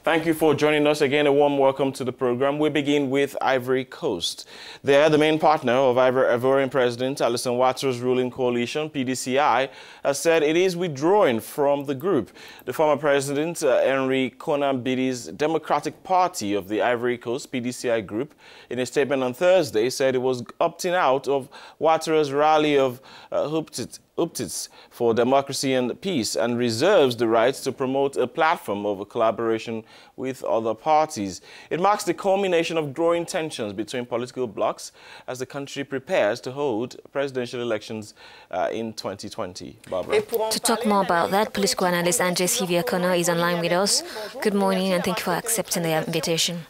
Thank you for joining us again. A warm welcome to the program. We begin with Ivory Coast. There, the main partner of Ivorian President Alassane Ouattara's ruling coalition, PDCI, has said it is withdrawing from the group. The former president, Henri Konan Bedie's Democratic Party of the Ivory Coast, PDCI group, in a statement on Thursday, said it was opting out of Ouattara's rally of Houphouetists for democracy and peace and reserves the right to promote a platform of collaboration with other parties. It marks the culmination of growing tensions between political blocs as the country prepares to hold presidential elections in 2020. Barbara. To talk more about that, political analyst Konan is online with us. Good morning and thank you for accepting the invitation.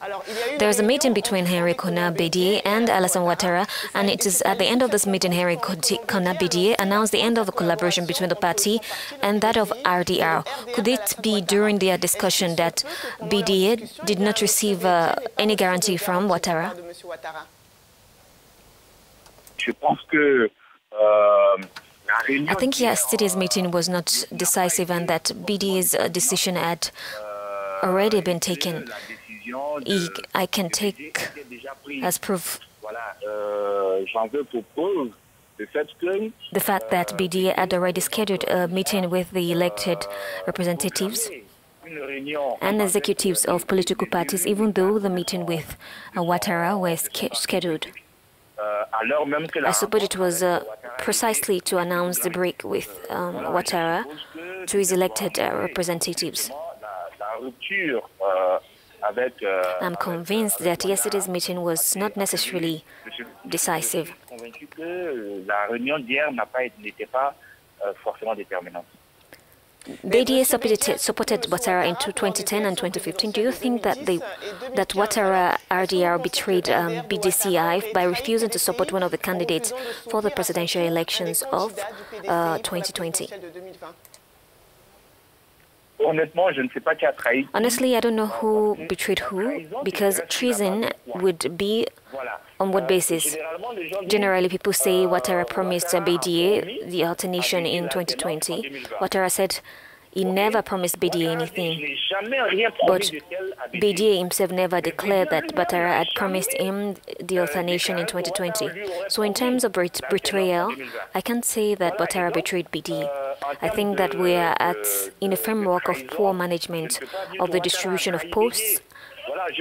There is a meeting between Henri Konan Bedie and Alassane Ouattara, and it is at the end of this meeting Henri Konan Bedie announced the end of the collaboration between the party and that of RDR. Could it be during their discussion that Bedie did not receive any guarantee from Ouattara? I think yesterday's meeting was not decisive and that Bedie's decision had already been taken. I can take as proof the fact that Bedie had already scheduled a meeting with the elected representatives and executives of political parties, even though the meeting with Ouattara was scheduled. I suppose it was precisely to announce the break with Ouattara to his elected representatives. I'm convinced that yesterday's meeting was not necessarily decisive. Bedie supported Ouattara in 2010 and 2015. Do you think that Ouattara RDR betrayed PDCI by refusing to support one of the candidates for the presidential elections of 2020? Honestly, I don't know who betrayed who, because treason would be on what basis? Generally, people say Ouattara promised Bedie the alternation in 2020. Ouattara said he never promised Bedie anything. But Bedie himself never declared that Ouattara had promised him the alternation in 2020. So in terms of betrayal, I can't say that Ouattara betrayed Bedie. I think that we are in a framework of poor management of the distribution of posts,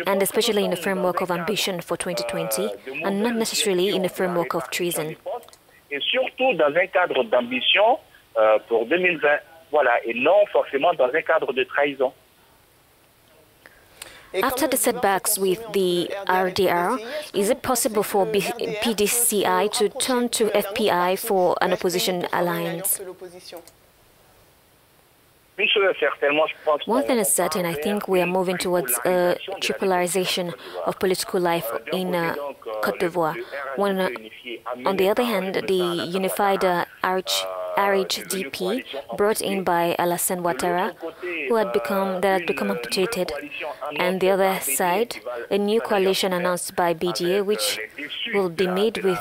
and especially in the framework of ambition for 2020, and not necessarily in the framework of treason. Et surtout dans un cadre d'ambition pour 2020, voilà, et non forcément dans un cadre de trahison. After the setbacks with the RDR, is it possible for PDCI to turn to FPI for an opposition alliance? One thing is certain, I think we are moving towards a tripolarization of political life in Côte d'Ivoire. On the other hand, the unified RHDP brought in by Alassane Ouattara, that had become amputated, and the other side, a new coalition announced by Bedie, which will be made with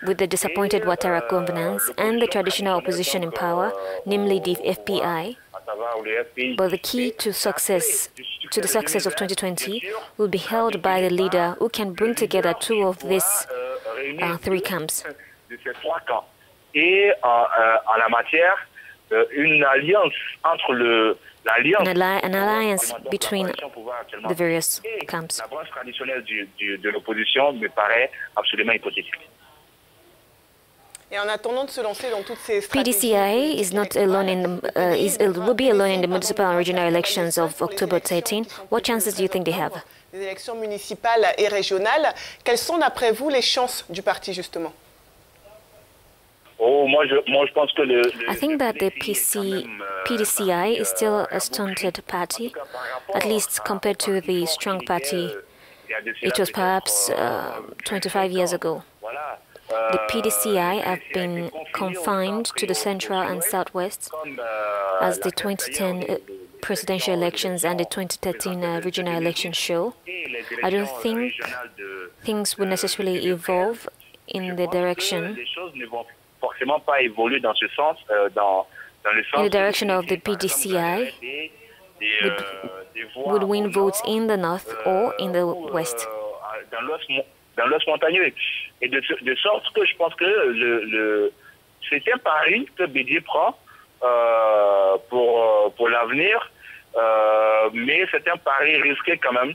the disappointed Ouattara governance and the traditional opposition in power, namely the FPI. But the key to the success of 2020 will be held by the leader who can bring together two of these three camps. Et en la matière, une alliance entre an alliance between the various camps. La branche traditionnelle de l'opposition me paraît absolument hypothétique. PDCI is not alone will be alone in the municipal and regional elections of October 13. What chances do you think they have? Les élections municipales et régionales, quelles sont d'après vous les chances du parti justement? I think that the PDCI is still a stunted party, at least compared to the strong party it was perhaps 25 years ago. The PDCI have been confined to the central and southwest, as the 2010 presidential elections and the 2013 regional elections show. I don't think things will necessarily evolve in the direction in the direction of the PDCI, des voix would win votes in the north or in the west. Dans l'Ouest montagneux. Et de sorte que je pense que c'est un pari que Bedie prend pour l'avenir, mais c'est un pari risqué quand même.